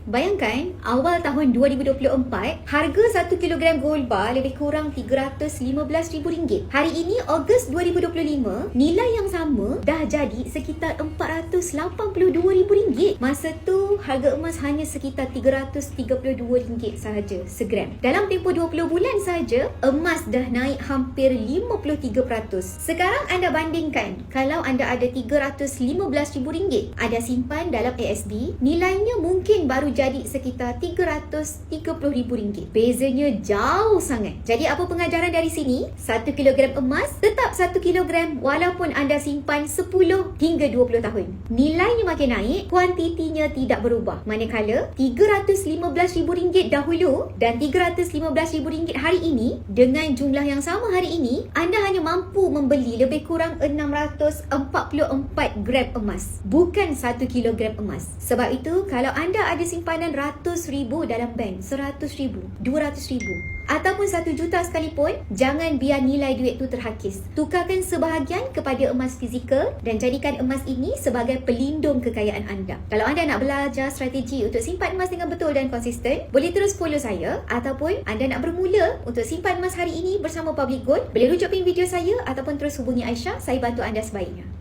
Bayangkan, awal tahun 2024, harga 1 kilogram gold bar lebih kurang RM315,000. Hari ini, Ogos 2025, nilai yang sama dah jadi sekitar RM482,000. Masa tu, harga emas hanya sekitar RM332 sahaja segram. Dalam tempoh 20 bulan sahaja, emas dah naik hampir 53%. Sekarang anda bandingkan, kalau anda ada RM315,000, anda simpan dalam ASB, nilainya mungkin baru jadi sekitar RM330,000. Bezanya jauh sangat. Jadi apa pengajaran dari sini? 1 kilogram emas tetap 1 kilogram walaupun anda simpan 10 hingga 20 tahun. Nilainya makin naik, kuantitinya tidak berubah. Manakala RM315,000 dahulu dan RM315,000 hari ini, dengan jumlah yang sama hari ini, anda hanya mampu membeli lebih kurang 644 gram emas, bukan 1 kilogram emas. Sebab itu, kalau anda ada simpanan ratus ribu dalam bank, 100,000, 200,000 ataupun 1 juta sekalipun, jangan biar nilai duit tu terhakis. Tukarkan sebahagian kepada emas fizikal dan jadikan emas ini sebagai pelindung kekayaan anda. Kalau anda nak belajar strategi untuk simpan emas dengan betul dan konsisten, boleh terus follow saya. Ataupun anda nak bermula untuk simpan emas hari ini bersama Public Gold, boleh rujuk pin video saya ataupun terus hubungi Aisyah, saya bantu anda sebaiknya.